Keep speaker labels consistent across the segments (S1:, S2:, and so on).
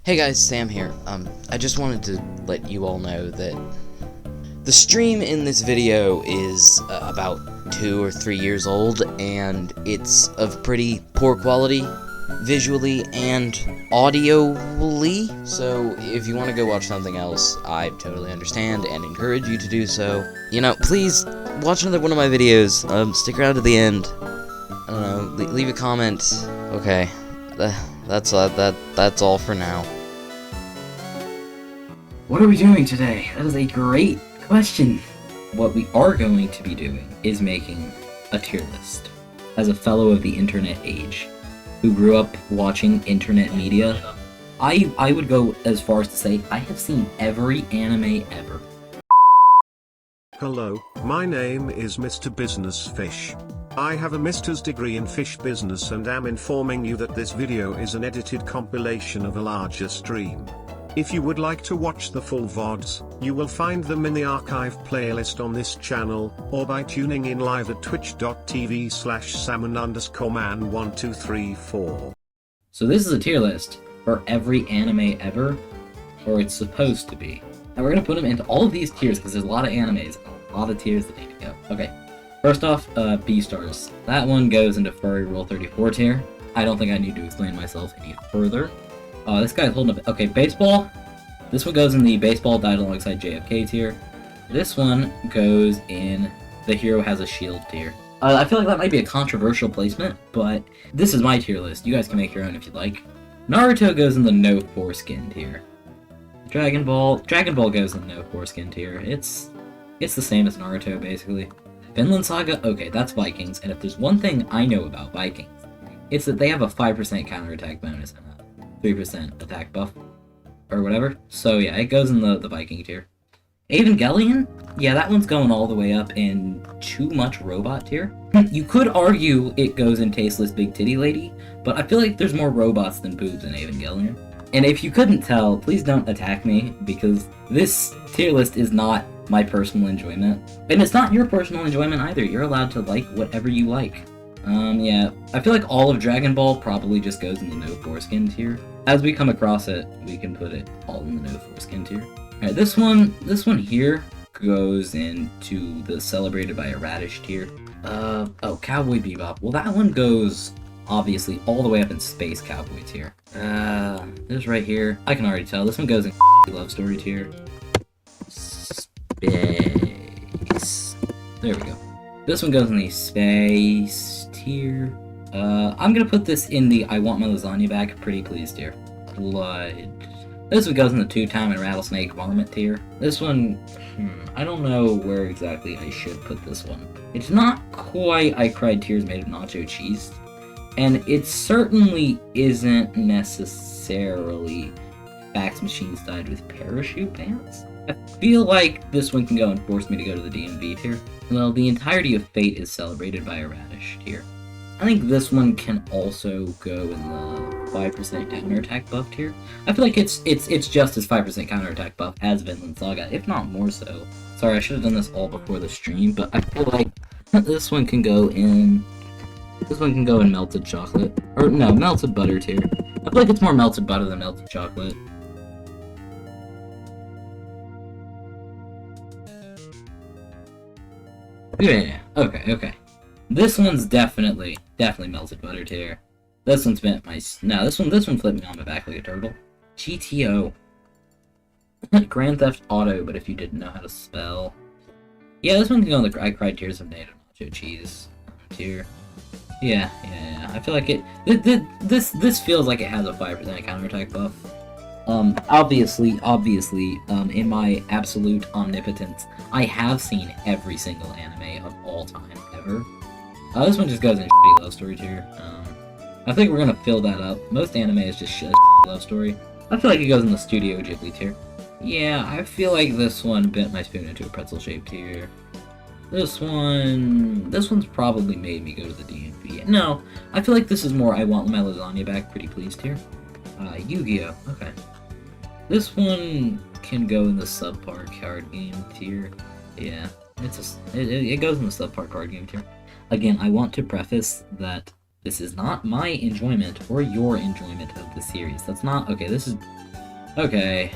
S1: Hey guys, Sam here. I just wanted to let you all know that the stream in this video is about 2 or 3 years old, and it's of pretty poor quality, visually and audioly, so if you want to go watch something else, I totally understand and encourage you to do so. You know, please watch another one of my videos, stick around to the end, I don't know, leave a comment. Okay, that's all for now.
S2: What are we doing today? That is a great question. What we are going to be doing is making a tier list. As a fellow of the internet age, who grew up watching internet media, I would go as far as to say I have seen every anime ever.
S3: Hello, my name is Mr. Business Fish. I have a master's degree in fish business and am informing you that this video is an edited compilation of a larger stream. If you would like to watch the full VODs, you will find them in the archive playlist on this channel, or by tuning in live at twitch.tv/salmon_man1234.
S2: So this is a tier list for every anime ever, or it's supposed to be. And we're going to put them into all of these tiers because there's a lot of animes, a lot of tiers that need to go. Okay, first off, B-Stars. That one goes into Furry Rule 34 tier. I don't think I need to explain myself any further. This guy's holding up. Okay, baseball. This one goes in the baseball died alongside JFK tier. This one goes in the hero has a shield tier. I feel like that might be a controversial placement, but this is my tier list. You guys can make your own if you'd like. Naruto goes in the no foreskin tier. Dragon Ball goes in the no foreskin tier. It's the same as Naruto basically. Vinland Saga. Okay, that's Vikings. And if there's one thing I know about Vikings, it's that they have a 5% counterattack bonus and a 3% attack buff, or whatever. So yeah, it goes in the Viking tier. Evangelion? Yeah, that one's going all the way up in too much robot tier. You could argue it goes in tasteless big titty lady, but I feel like there's more robots than boobs in Evangelion. And if you couldn't tell, please don't attack me, because this tier list is not my personal enjoyment. And it's not your personal enjoyment either. You're allowed to like whatever you like. Yeah, I feel like all of Dragon Ball probably just goes in the no foreskin tier. As we come across it, we can put it all in the no foreskin tier. Alright, this one here goes into the celebrated by a radish tier. Oh, Cowboy Bebop. Well, that one goes, obviously, all the way up in Space Cowboy tier. This right here, I can already tell. This one goes in Love Story tier. Space. There we go. This one goes in the Space tier. I'm gonna put this in the I want my lasagna back, pretty please tier. Blood. This one goes in the two-time and rattlesnake varmint tier. This one, I don't know where exactly I should put this one. It's not quite I cried tears made of nacho cheese, and it certainly isn't necessarily Fax Machines Died with Parachute Pants. I feel like this one can go and force me to go to the DMV tier. Well, the entirety of Fate is celebrated by a radish tier. I think this one can also go in the 5% counterattack buff tier. I feel like it's just as 5% counterattack buff as Vinland Saga, if not more so. Sorry, I should have done this all before the stream, but I feel like this one can go in melted chocolate. Or no, melted butter tier. I feel like it's more melted butter than melted chocolate. Yeah, okay. This one's definitely melted butter tier. This one's been this one flipped me on my back like a turtle. GTO. Grand Theft Auto, but if you didn't know how to spell. Yeah, this one can go in the I cried tears of native nacho cheese tier. Yeah. I feel like this feels like it has a 5% counterattack buff. Obviously, in my absolute omnipotence, I have seen every single anime of all time ever. This one just goes in shitty love story tier. I think we're gonna fill that up. Most anime is just shitty love story. I feel like it goes in the Studio Ghibli tier. Yeah, I feel like this one bent my spoon into a pretzel shaped tier. This one's probably made me go to the DMV. No, I feel like this is more I want my lasagna back, pretty pleased tier. Yu-Gi-Oh! Okay. This one can go in the subpar card game tier. Yeah, it goes in the subpar card game tier. Again, I want to preface that this is not my enjoyment or your enjoyment of the series. That's not, okay, this is Okay.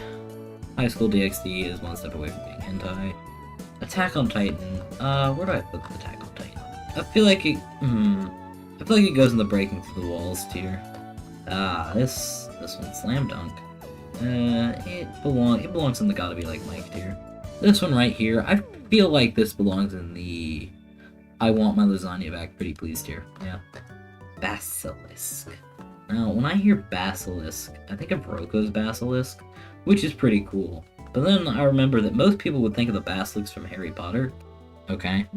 S2: High School DxD is one step away from being hentai. Attack on Titan. Where do I put Attack on Titan? I feel like it. I feel like it goes in the breaking through the walls tier. This one, Slam Dunk. It belongs in the gotta be like Mike tier. This one right here, I feel like this belongs in the I want my lasagna back, pretty please tier. Yeah. Basilisk. Now, when I hear Basilisk, I think of Roko's Basilisk, which is pretty cool. But then I remember that most people would think of the Basilisk from Harry Potter. Okay.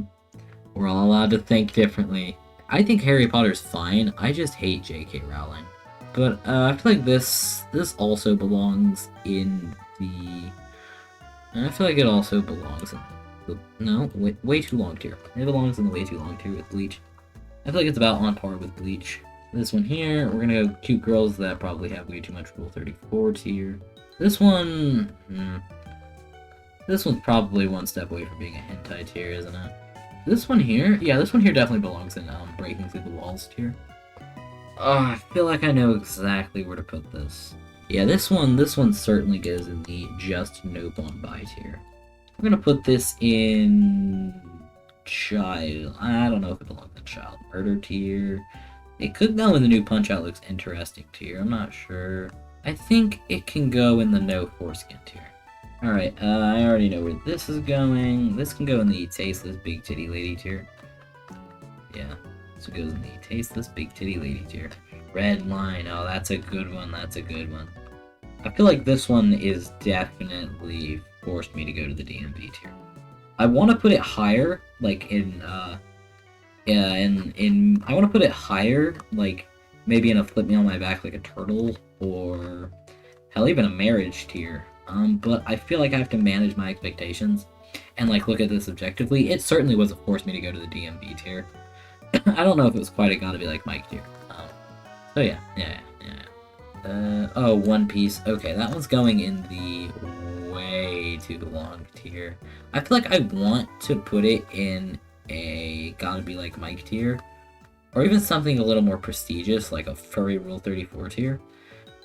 S2: We're all allowed to think differently. I think Harry Potter's fine, I just hate J.K. Rowling. But I feel like this also belongs in the... I feel like it also belongs in the... No, way too long tier. It belongs in the way too long tier with Bleach. I feel like it's about on par with Bleach. This one here, we're gonna go cute girls that probably have way too much Rule 34 tier. This one... This one's probably one step away from being a hentai tier, isn't it? This one here? Yeah, this one here definitely belongs in Breaking Through the Walls tier. I feel like I know exactly where to put this. Yeah, this one certainly goes in the just nope on buy tier. I'm gonna put this in child. I don't know if it belongs in child murder tier. It could go in the new Punch Out looks interesting tier. I'm not sure. I think it can go in the no foreskin tier. Alright, I already know where this is going. This can go in the tasteless big titty lady tier. Yeah, so it goes in the tasteless big titty lady tier. Red line, oh that's a good one, that's a good one. I feel like this one is definitely forced me to go to the DMV tier. I want to put it higher, like I want to put it higher, like maybe in a flip me on my back like a turtle, or hell, even a marriage tier. But I feel like I have to manage my expectations and like look at this objectively. It certainly wasn't forced me to go to the DMV tier. I don't know if it was quite a gotta be like Mike tier. So yeah. Oh, One Piece. Okay, that one's going in the way too long tier. I feel like I want to put it in a gotta be like Mike tier, or even something a little more prestigious like a furry Rule 34 tier.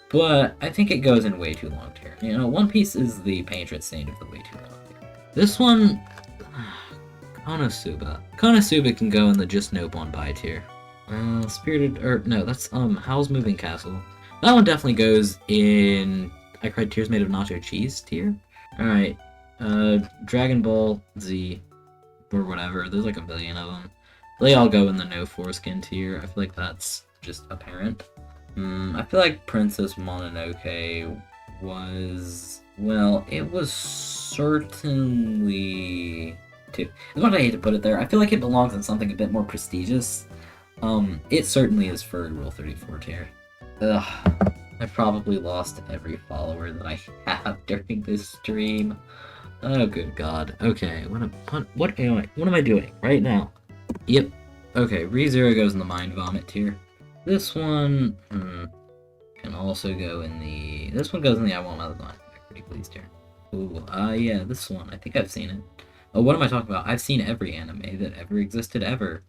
S2: But I think it goes in way too long tier. You know, One Piece is the patron saint of the way too long tier. This one, Konosuba. Konosuba can go in the just nope on buy tier. Spirited, or no, that's Howl's Moving Castle. That one definitely goes in I Cried Tears Made of Nacho Cheese tier. Alright, Dragon Ball Z, or whatever, there's like a billion of them. They all go in the no foreskin tier. I feel like that's just apparent. I feel like Princess Mononoke was... well, it was certainly... as much as I hate to put it there, I feel like it belongs in something a bit more prestigious. It certainly is for Rule 34 tier. Ugh, I probably lost every follower that I have during this stream. Oh, good God. Okay, what am I doing right now? Yep. Okay, ReZero goes in the Mind Vomit tier. This one can also go in the... this one goes in the I Want My Lasagna back, pretty pleased here. Ooh, yeah, this one. I think I've seen it. Oh, what am I talking about? I've seen every anime that ever existed ever.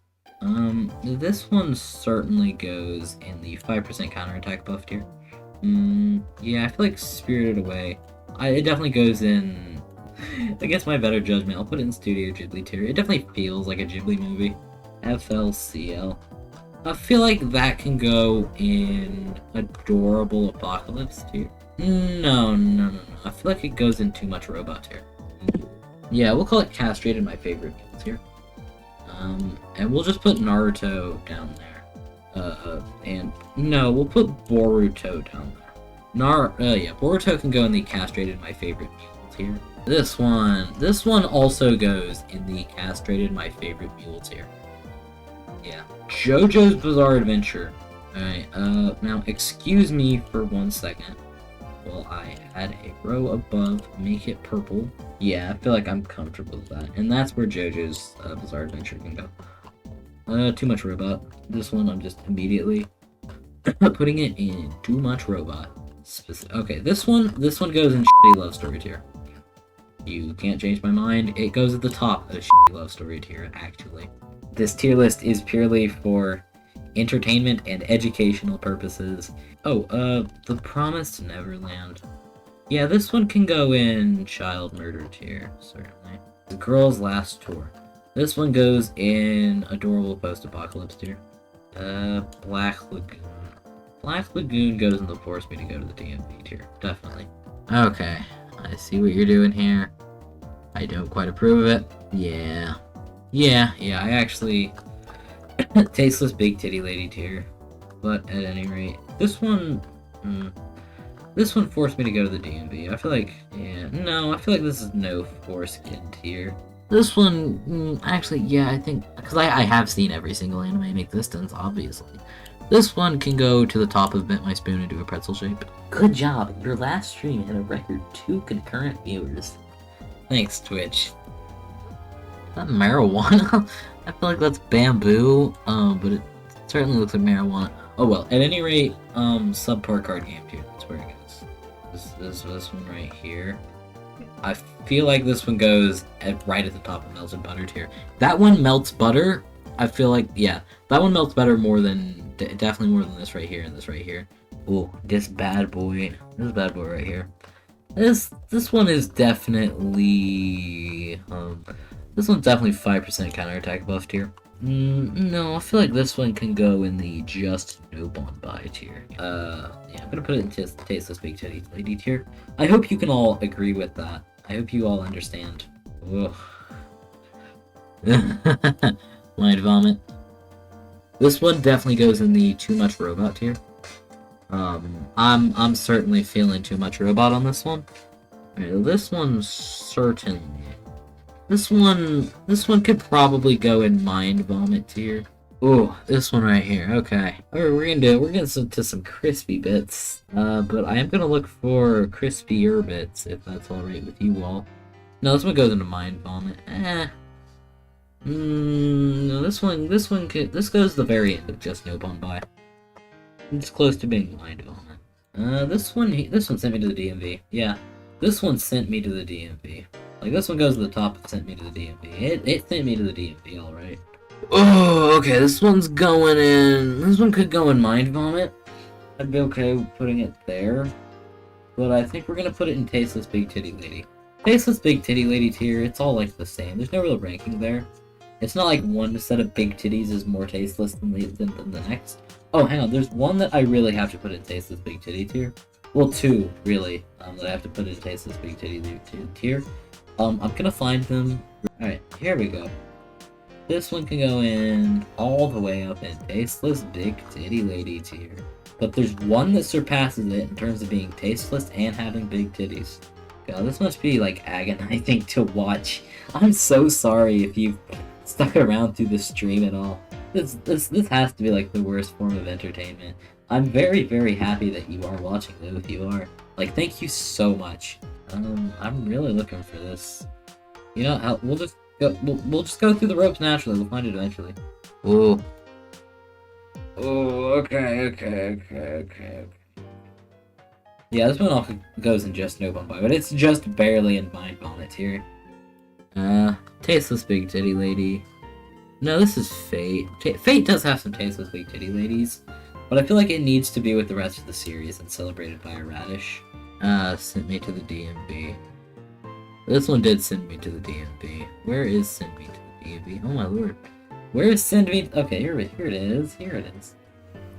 S2: This one certainly goes in the 5% counterattack buff tier. Yeah, I feel like Spirited Away. It definitely goes in... against my better judgment, I'll put it in Studio Ghibli tier. It definitely feels like a Ghibli movie. FLCL. I feel like that can go in Adorable Apocalypse tier. No. I feel like it goes in Too Much Robot tier. Yeah, we'll call it Castrated My Favorite Meals here. And we'll just put Naruto down there. And no, we'll put Boruto down there. Yeah, Boruto can go in the Castrated My Favorite Meals here. This one also goes in the Castrated My Favorite Mules here. Yeah. JoJo's Bizarre Adventure. Alright, now excuse me for 1 second. Well, I add a row above, make it purple. Yeah, I feel like I'm comfortable with that. And that's where JoJo's Bizarre Adventure can go. Too Much Robot. This one I'm just immediately putting it in Too Much Robot. Okay, this one goes in Shitty Love Story tier. You can't change my mind. It goes at the top of Shitty Love Story tier, actually. This tier list is purely for entertainment and educational purposes. Oh, The Promised Neverland. Yeah, this one can go in child murder tier, certainly. The girl's last tour. This one goes in adorable post-apocalypse tier. Black Lagoon. Black Lagoon goes in the force me to go to the DMV tier, definitely. Okay, I see what you're doing here. I don't quite approve of it. Yeah, I actually... Tasteless big titty lady tier. But at any rate, this one... This one forced me to go to the DMV. I feel like... Yeah, no, I feel like this is no foreskin tier. This one... actually, yeah, I think... Because I have seen every single anime in existence, obviously. This one can go to the top of Bent My Spoon into a pretzel shape. Good job. Your last stream had a record 2 concurrent viewers. Thanks, Twitch. Is that marijuana? I feel like that's bamboo, but it certainly looks like marijuana. Oh well, at any rate, subpar card game tier, that's where it goes. This one right here. I feel like this one goes right at the top of melted butter tier. That one melts butter, I feel like, yeah, that one melts better more than, definitely more than this right here and this right here. Ooh, this bad boy right here. This one is definitely, this one's definitely 5% counterattack buff tier. No, I feel like this one can go in the just no bond buy tier. Yeah, I'm gonna put it in Tasteless Big Titty Lady tier. I hope you can all agree with that. I hope you all understand. Ugh. Mind vomit. This one definitely goes in the too much robot tier. I'm certainly feeling too much robot on this one. Right, this one certainly. This one could probably go in mind vomit tier. Ooh, this one right here. Okay, we're getting to some crispy bits. But I am gonna look for crispier bits if that's all right with you all. No, this one goes into mind vomit. No, this goes to the very end of just no bond buy. It's close to being mind vomit. This one sent me to the DMV. Yeah, this one sent me to the DMV. Like, this one goes to the top and sent me to the DMV. It sent me to the DMV, alright. Oh, okay, this one's going in... This one could go in mind vomit. I'd be okay with putting it there. But I think we're gonna put it in Tasteless Big Titty Lady. Tasteless Big Titty Lady tier, it's all like the same. There's no real ranking there. It's not like one set of big titties is more tasteless than the next. Oh, hang on, there's one that I really have to put in Tasteless Big Titty tier. Well, two, really, that I have to put in Tasteless Big Titty tier. I'm gonna find them. Alright, here we go. This one can go in all the way up in Tasteless Big Titty Lady tier. But there's one that surpasses it in terms of being tasteless and having big titties. God, this must be, like, agonizing to watch. I'm so sorry if you've stuck around through the stream at all. This has to be, like, the worst form of entertainment. I'm very, very happy that you are watching, though, if you are. Like, thank you so much. I'm really looking for this. You know, we'll just go through the ropes naturally. We'll find it eventually. Ooh. Oh, okay. Yeah, this one also goes in just no bond buy, but it's just barely in mind vomit here. Tasteless Big Titty Lady. No, this is Fate. Fate does have some tasteless big titty ladies, but I feel like it needs to be with the rest of the series and celebrated by a radish. Sent me to the DMV. This one did send me to the DMV. Where is send me to the DMV? Oh my lord. Where is send me? Okay, here it is.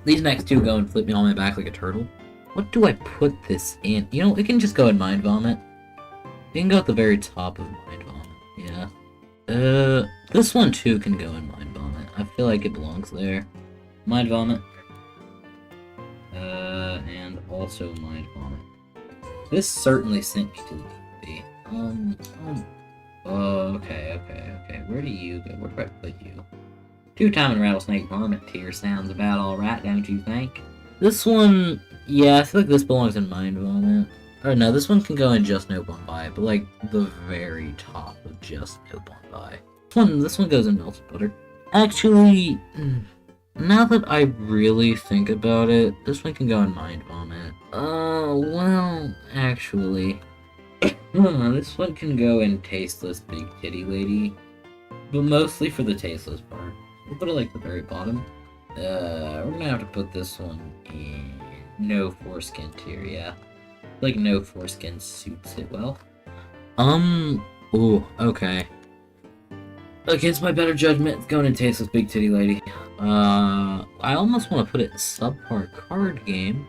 S2: These next two go and flip me on my back like a turtle. What do I put this in? You know, it can just go in mind vomit. It can go at the very top of mind vomit. Yeah. This one too can go in mind vomit. I feel like it belongs there. Mind vomit. And also mind vomit. This certainly sent me to the DMV. Okay. Where do you go? Where do I put you? Two-timing rattlesnake varmint tier sounds about alright, don't you think? This one, yeah, I feel like this belongs in mind vomit. Or no, this one can go in just no bond buy, but like the very top of just no bond buy. This one goes in melted butter. Actually, now that I really think about it, this one can go in mind vomit. Well, actually, this one can go in tasteless big titty lady, but mostly for the tasteless part. We'll put it like the very bottom. We're gonna have to put this one in no foreskin tier, yeah. Like, no foreskin suits it well. Ooh, okay. Against my better judgment, it's going in Tasteless Big Titty Lady. I almost want to put it in subpar card game,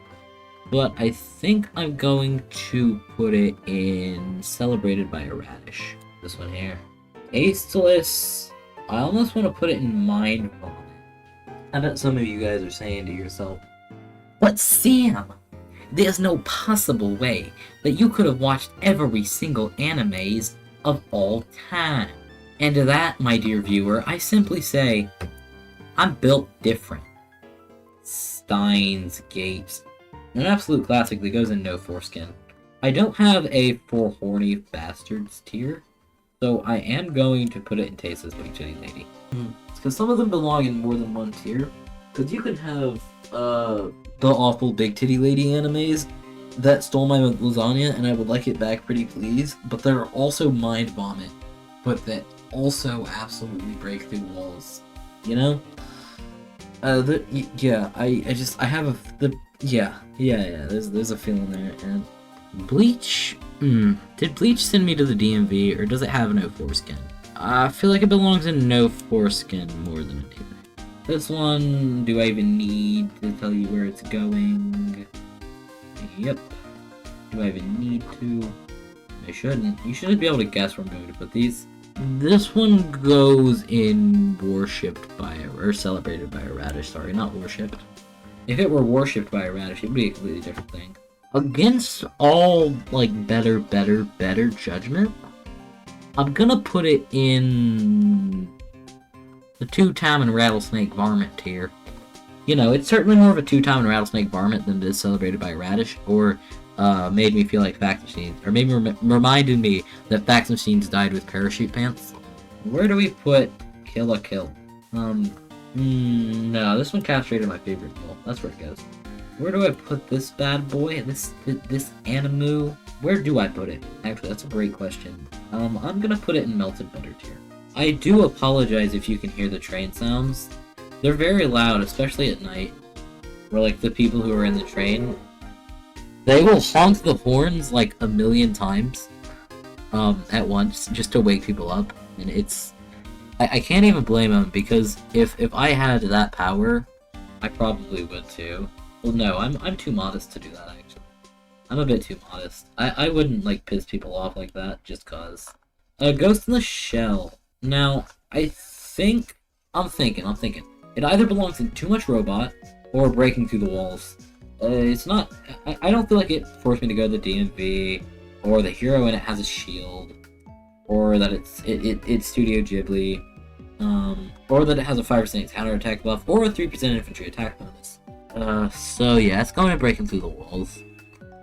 S2: but I think I'm going to put it in Celebrated by a Radish. This one here. Tasteless. I almost want to put it in Mind Vomit. I bet some of you guys are saying to yourself, "But Sam, there's no possible way that you could have watched every single animes of all time." And to that, my dear viewer, I simply say, I'm built different. Steins Gate. An absolute classic that goes in no foreskin. I don't have a For Horny Bastards tier, so I am going to put it in Tasteless Big Titty Lady. It's because some of them belong in more than one tier. Because you can have the awful Big Titty Lady animes that stole my lasagna, and I would like it back pretty please, but there are also Mind Vomit, but that also absolutely break through walls, you know? Yeah, there's a feeling there, and Bleach, did Bleach send me to the DMV, or does it have no foreskin? I feel like it belongs in no foreskin more than a tier. This one, do I even need to tell you where it's going? Yep. Do I even need to? I shouldn't. You shouldn't be able to guess where I'm going to put these. This one goes in Worshipped by or Celebrated by a Radish. Sorry, not Worshipped. If it were Worshipped by a Radish, it would be a completely different thing. Against all, like, better judgment, I'm gonna put it in the Two-Time and Rattlesnake Varmint tier. You know, it's certainly more of a Two-Time and Rattlesnake Varmint than it is Celebrated by a Radish, or made me feel like Fax Machines, or maybe reminded me that Fax Machines died with parachute pants. Where do we put Kill la Kill? No, this one castrated my favorite kill. That's where it goes. Where do I put this bad boy? This Animu? Where do I put it? Actually, that's a great question. I'm gonna put it in Melted Butter tier. I do apologize if you can hear the train sounds. They're very loud, especially at night. Where, like, the people who are in the train, they will honk the horns like a million times at once just to wake people up, and it's I can't even blame them, because if I had that power, I probably would too. Well, no, I'm too modest to do that, actually. I'm a bit too modest. I wouldn't, like, piss people off like that just cause. Ghost in the Shell. Now, I'm thinking. It either belongs in Too Much Robot or Breaking Through the Walls. It's not. I don't feel like it forced me to go to the DMV, or the hero in it has a shield, or that it's Studio Ghibli, or that it has a 5% counterattack buff, or a 3% infantry attack bonus. So yeah, it's going to Breaking Through the Walls.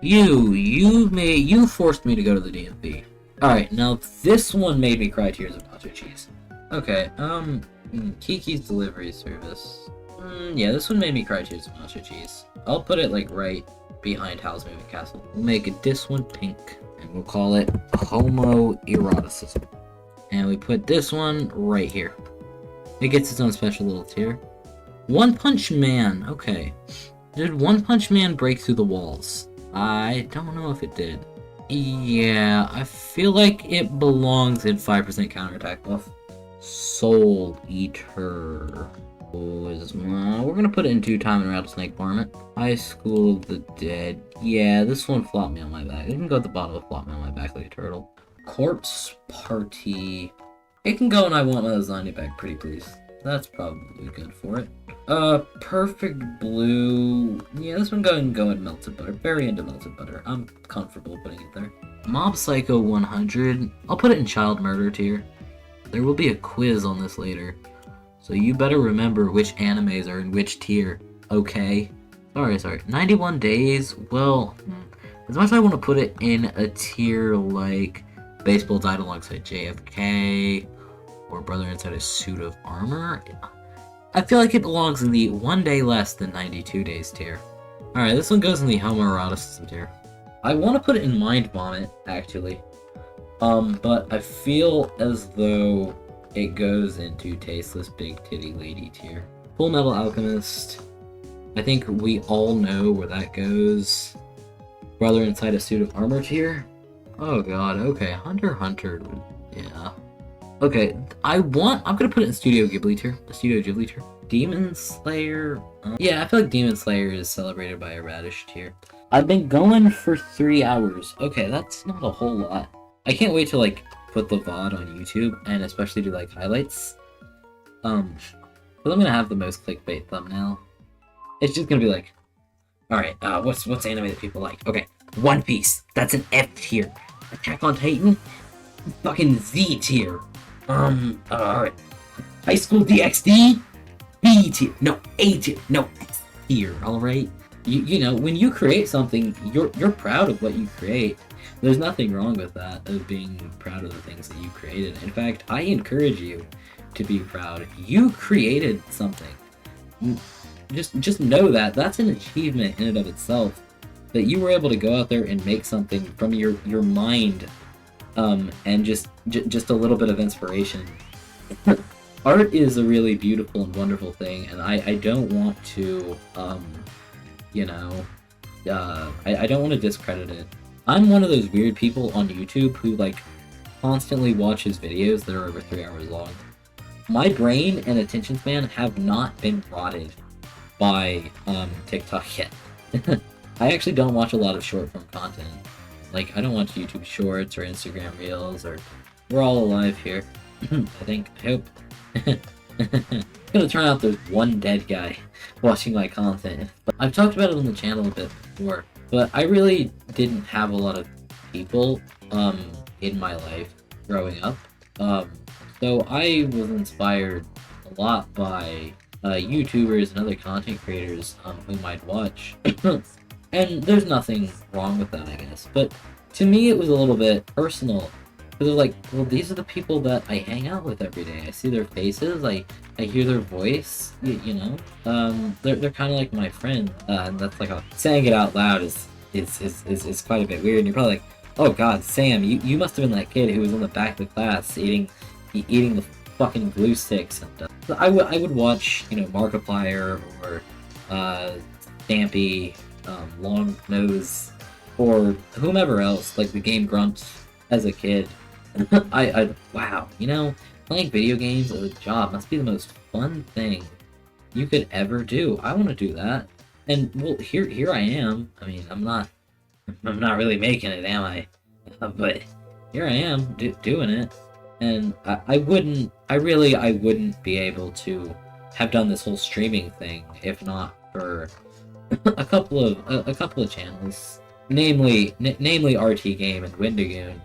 S2: You forced me to go to the DMV. Alright, now this one made me cry tears of nacho cheese. Okay, Kiki's Delivery Service. Yeah, this one made me cry tears of nacho cheese. I'll put it, like, right behind Howl's Moving Castle. We'll make this one pink, and we'll call it Homoeroticism. And we put this one right here. It gets its own special little tier. One Punch Man, okay. Did One Punch Man break through the walls? I don't know if it did. Yeah, I feel like it belongs in 5% counterattack buff. Soul Eater. We're gonna put it in Two-Time and Rattlesnake Varmint. High School of the Dead. Yeah, this one flopped me on my back. It can go at the bottom of flop me on my back like a turtle. Corpse Party. It can go and I want my lasagna back, pretty please. That's probably good for it. Perfect Blue. Yeah, this one go in Melted Butter. Very into Melted Butter. I'm comfortable putting it there. Mob Psycho 100. I'll put it in Child Murder tier. There will be a quiz on this later, so you better remember which animes are in which tier, okay? Sorry. 91 Days, well, as much as I want to put it in a tier like Baseball Died Alongside JFK, or Brother Inside a Suit of Armor, I feel like it belongs in the 1 day less than 92 Days tier. Alright, this one goes in the Homoeroticism tier. I want to put it in Mind Vomit, actually. But I feel as though it goes into Tasteless Big Titty Lady tier. Full Metal Alchemist. I think we all know where that goes. Brother inside a suit of armor tier? Oh god, okay. Hunter x Hunter. Yeah. Okay, I'm gonna put it in Studio Ghibli tier. The Studio Ghibli tier. Demon Slayer. Yeah, I feel like Demon Slayer is celebrated by a radish tier. I've been going for 3 hours. Okay, that's not a whole lot. I can't wait to like put the VOD on YouTube and especially do like highlights. But I'm gonna have the most clickbait thumbnail. It's just gonna be like, alright, what's anime that people like? Okay, One Piece, that's an F tier. Attack on Titan, fucking Z tier. Alright. High School DxD, B tier. No, A tier. No, S tier, alright? You know, when you create something, you're proud of what you create. There's nothing wrong with that, of being proud of the things that you created. In fact, I encourage you to be proud. You created something. Just know that that's an achievement in and of itself, that you were able to go out there and make something from your mind, and just a little bit of inspiration. Art is a really beautiful and wonderful thing, and I don't want to you know, I don't want to discredit it. I'm one of those weird people on YouTube who like constantly watches videos that are over 3 hours long. My brain and attention span have not been rotted by TikTok yet. I actually don't watch a lot of short form content. Like, I don't watch YouTube Shorts or Instagram Reels, or we're all alive here. I think. I hope. It's gonna turn out there's one dead guy watching my content. But I've talked about it on the channel a bit before, but I really didn't have a lot of people in my life growing up. So I was inspired a lot by YouTubers and other content creators whom I'd watch. And there's nothing wrong with that, I guess. But to me, it was a little bit personal. Because like, well, these are the people that I hang out with every day. I see their faces, I hear their voice, you know? They're kind of like my friend. And that's like saying it out loud is quite a bit weird. And you're probably like, oh god, Sam, you must have been that kid who was in the back of the class eating the fucking glue sticks and stuff. So I would watch, you know, Markiplier or Stampy, Long Nose, or whomever else, like the Game Grumps as a kid. Wow, you know, playing video games as a job must be the most fun thing you could ever do. I want to do that. And well, here I am. I mean, I'm not really making it, am I? But here I am doing it. And I wouldn't be able to have done this whole streaming thing if not for a couple of channels, namely RT Game and Wendigoon.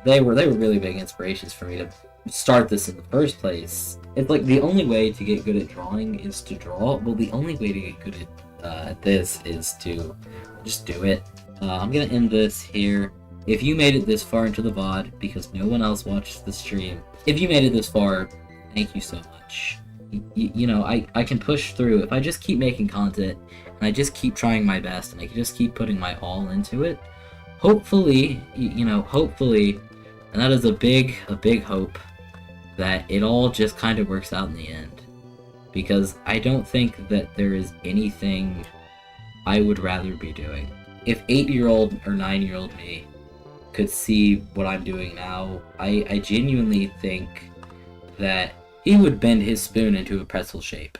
S2: They were really big inspirations for me to start this in the first place. It's like the only way to get good at drawing is to draw. Well, the only way to get good at this is to just do it. I'm gonna end this here. If you made it this far into the VOD, because no one else watched the stream, if you made it this far, thank you so much. You know, I can push through. If I just keep making content, and I just keep trying my best, and I can just keep putting my all into it, hopefully, you know, hopefully, and that is a big hope, that it all just kind of works out in the end. Because I don't think that there is anything I would rather be doing. If 8-year-old or 9-year-old me could see what I'm doing now, I genuinely think that he would bend his spoon into a pretzel shape.